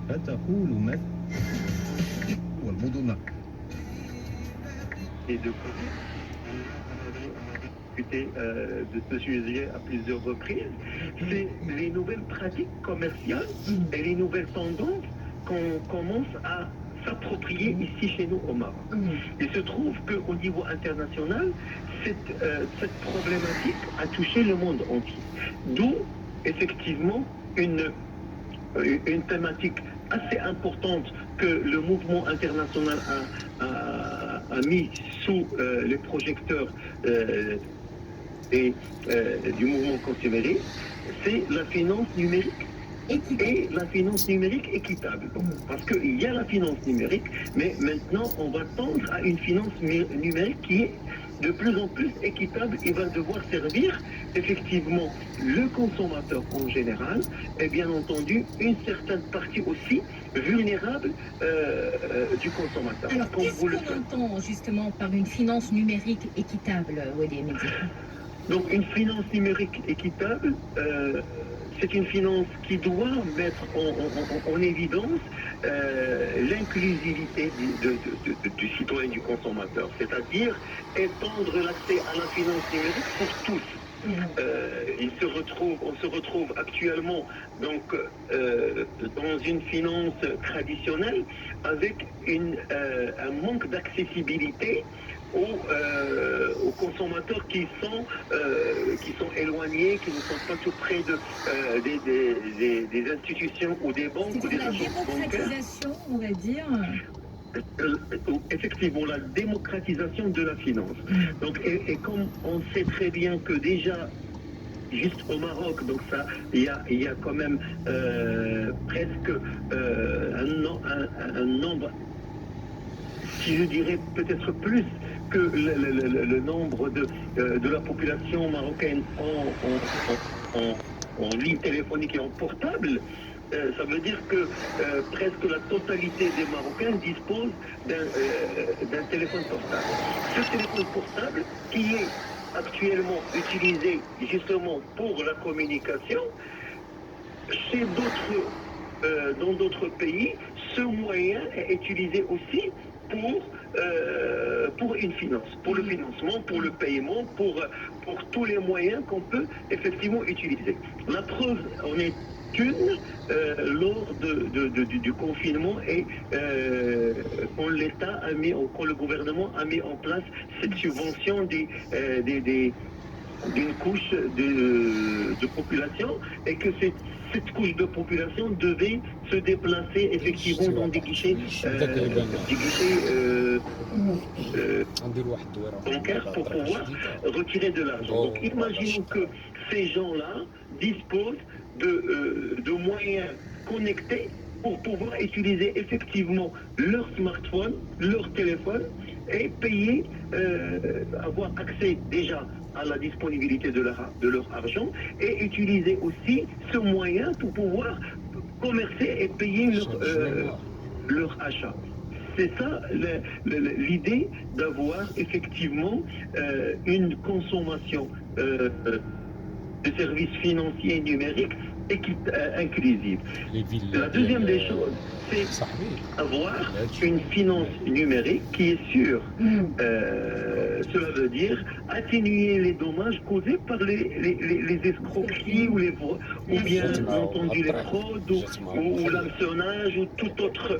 فتقول والمدن Et de Covid, on a discuté de ce sujet à plusieurs reprises, c'est les nouvelles pratiques commerciales et les nouvelles tendances qu'on commence à s'approprier ici chez nous au Maroc. Il se trouve qu'au niveau international, cette problématique a touché le monde entier. D'où, effectivement, une thématique assez importante que le mouvement international a mis sous les projecteurs du mouvement consumériste, c'est la finance numérique et la finance numérique équitable. Parce qu'il y a la finance numérique, mais maintenant on va tendre à une finance numérique qui est de plus en plus équitable et va devoir servir effectivement le consommateur en général et bien entendu une certaine partie aussi vulnérable du consommateur. Alors, qu'est-ce qu'on entend justement par une finance numérique équitable, Wadé Mehdi? Donc une finance numérique équitable, c'est une finance qui doit mettre en évidence l'inclusivité du citoyen, du consommateur, c'est-à-dire étendre l'accès à la finance numérique pour tous. On se retrouve actuellement donc dans une finance traditionnelle avec un manque d'accessibilité aux consommateurs qui sont éloignés, qui ne sont pas tout près des institutions ou des banques ou des agences bancaires. La démocratisation, on va dire. Effectivement, la démocratisation de la finance. Donc, et comme on sait très bien que déjà, juste au Maroc, donc ça, il y a quand même presque un nombre, si je dirais peut-être plus que le nombre de la population marocaine en ligne téléphonique et en portable. Ça veut dire que presque la totalité des Marocains disposent d'un téléphone portable. Ce téléphone portable qui est actuellement utilisé justement pour la communication, dans d'autres pays, ce moyen est utilisé aussi pour une finance, pour le financement, pour le paiement, pour tous les moyens qu'on peut effectivement utiliser. La preuve en est une lors du confinement et quand l'État a mis, quand le gouvernement a mis en place cette subvention d'une couche de population et que cette couche de population devait se déplacer effectivement dans des guichets bancaires pour pouvoir retirer de l'argent. Donc imaginons que ces gens-là disposent de moyens connectés pour pouvoir utiliser effectivement leur smartphone, leur téléphone et payer, avoir accès déjà à la disponibilité de leur argent et utiliser aussi ce moyen pour pouvoir commercer et payer leur achat. C'est ça l'idée d'avoir effectivement une consommation de services financiers numériques inclusive. La deuxième des choses, c'est avoir une finance numérique qui est sûre. Cela veut dire atténuer les dommages causés par les escroqueries ou bien entendu les fraudes ou l'hameçonnage ou toute autre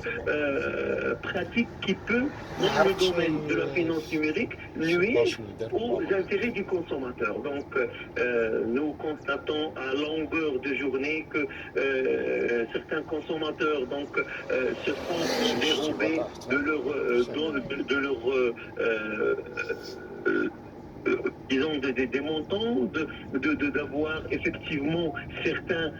pratique qui peut, dans le domaine de la finance numérique, nuire aux intérêts du consommateur. Donc, nous constatons à longueur de journée que certains consommateurs donc, se font dérober de leur disons des montants, d'avoir effectivement certains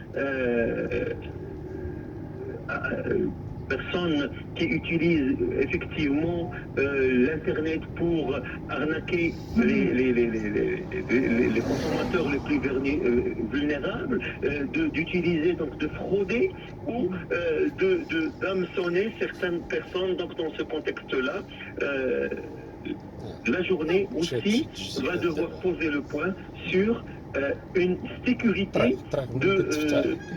personnes qui utilisent effectivement l'Internet pour arnaquer les consommateurs les plus vulnérables, d'utiliser, donc de frauder ou d'hameçonner certaines personnes. Donc dans ce contexte-là, la journée aussi va devoir poser le point sur une sécurité de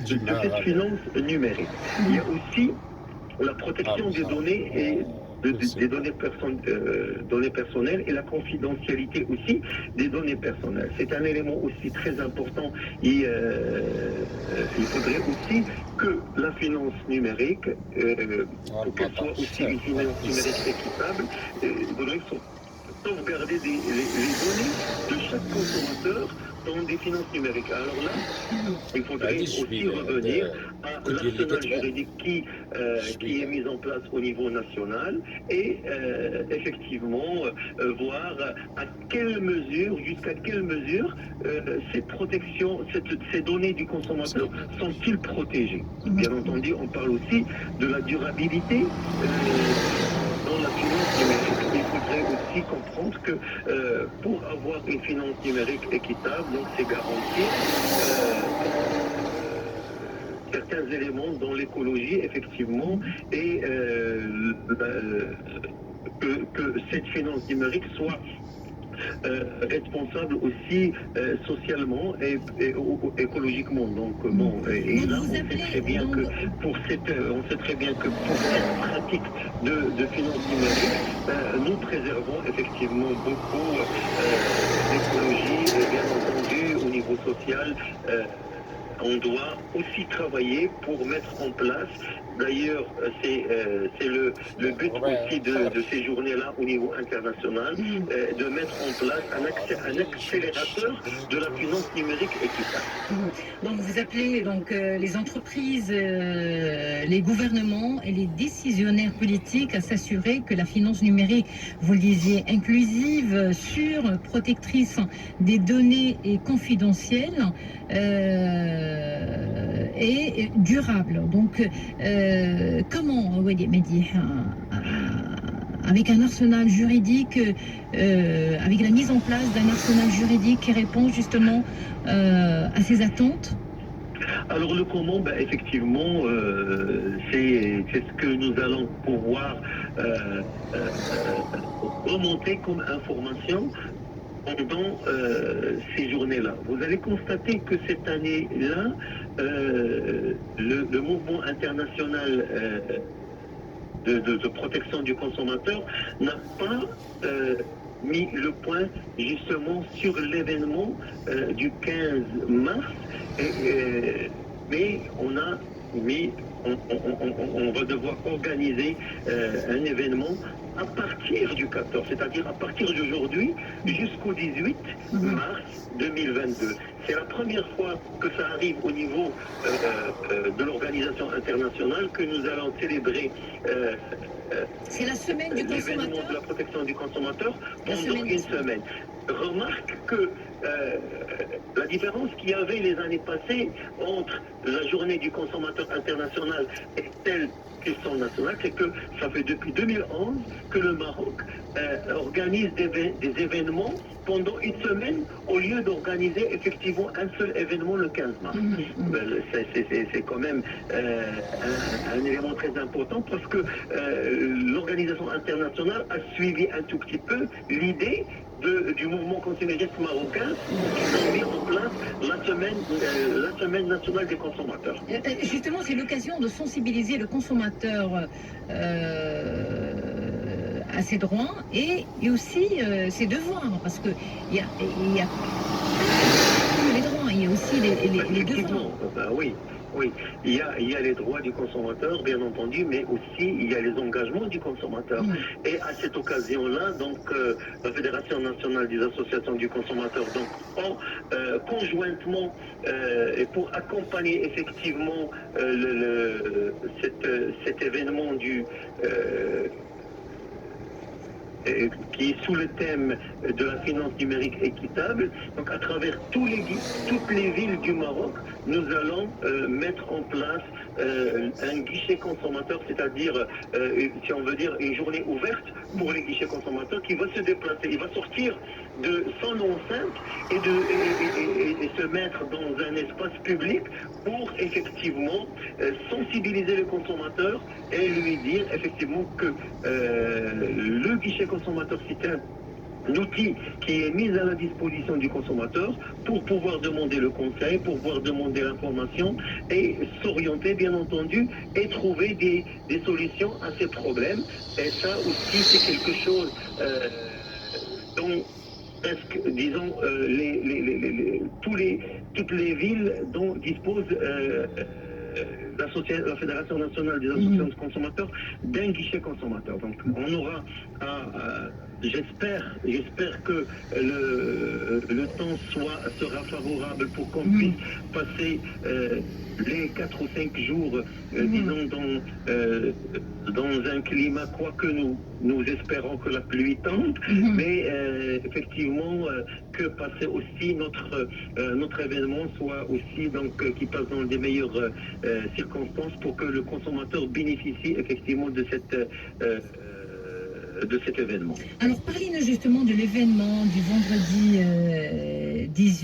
cette finance numérique. Il y a aussi la protection des données et des données personnelles et la confidentialité aussi des données personnelles. C'est un élément aussi très important. Et, il faudrait aussi que la finance numérique, pour qu'elle soit aussi une finance numérique équitable, il faudrait sauvegarder les données de chaque consommateur dans des finances numériques. Alors là, il faudrait aussi revenir à l'arsenal juridique qui est mis en place au niveau national et effectivement voir à quelle mesure, jusqu'à quelle mesure cette protection, ces données du consommateur sont-ils protégées. Bien entendu, on parle aussi de la durabilité dans la finance numérique. Il faudrait aussi comprendre que pour avoir une finance numérique équitable, donc c'est garantir certains éléments dans l'écologie, effectivement, et que cette finance numérique soit responsable aussi socialement et écologiquement. Donc bon, et là on sait très bien que pour cette pratique de finance numérique, nous préservons effectivement beaucoup l'écologie et bien entendu au niveau social. On doit aussi travailler pour mettre en place, d'ailleurs c'est le but aussi de ces journées-là au niveau international, de mettre en place un accélérateur de la finance numérique équitable. Donc vous appelez donc les entreprises, les gouvernements et les décisionnaires politiques à s'assurer que la finance numérique, vous le disiez, inclusive, sûre, protectrice des données et confidentielle et durable. Donc comment, Mehdi, avec un arsenal juridique, avec la mise en place d'un arsenal juridique qui répond justement à ces attentes? Alors le comment, ben, effectivement, c'est ce que nous allons pouvoir remonter comme information pendant ces journées-là. Vous allez constater que cette année-là, le mouvement international de protection du consommateur n'a pas mis le point justement sur l'événement du 15 mars, mais on a mis, on va devoir organiser un événement à partir du 14, c'est-à-dire à partir d'aujourd'hui jusqu'au 18 mars 2022. C'est la première fois que ça arrive au niveau de l'organisation internationale que nous allons célébrer c'est la semaine du consommateur, de la protection du consommateur pendant une semaine. Remarque que la différence qu'il y avait les années passées entre la journée du consommateur international et celle question nationale, c'est que ça fait depuis 2011 que le Maroc organise des événements pendant une semaine au lieu d'organiser effectivement un seul événement le 15 mars. C'est quand même un élément très important parce que l'organisation internationale a suivi un tout petit peu l'idée du mouvement consumériste marocain qui a mis en place la semaine nationale des consommateurs. Justement, c'est l'occasion de sensibiliser le consommateur à ses droits et aussi ses devoirs, parce qu'il y a les droits, il y a aussi les devoirs. Ben oui. Oui, il y a les droits du consommateur, bien entendu, mais aussi il y a les engagements du consommateur. Et à cette occasion-là, donc, la Fédération nationale des associations du consommateur, donc, conjointement, et pour accompagner effectivement cet événement qui est sous le thème de la finance numérique équitable. Donc à travers toutes les villes du Maroc, nous allons mettre en place un guichet consommateur, c'est-à-dire, si on veut dire, une journée ouverte pour les guichets consommateurs qui va se déplacer. Il va sortir de son enceinte et se mettre dans un espace public pour effectivement sensibiliser le consommateur et lui dire effectivement que le guichet consommateur, c'est outil qui est mis à la disposition du consommateur pour pouvoir demander le conseil, pour pouvoir demander l'information et s'orienter bien entendu et trouver des solutions à ces problèmes. Et ça aussi c'est quelque chose dont presque, disons, toutes les villes dont dispose la Fédération nationale des associations de consommateurs d'un guichet consommateur. Donc on aura j'espère que le temps sera favorable pour qu'on puisse passer les 4 ou 5 jours, disons, dans un climat, quoique nous espérons que la pluie tombe, mais effectivement que passer aussi notre événement soit aussi qui passe dans des meilleures circonstances pour que le consommateur bénéficie effectivement de cet événement. Alors, parlez-nous justement de l'événement du vendredi 18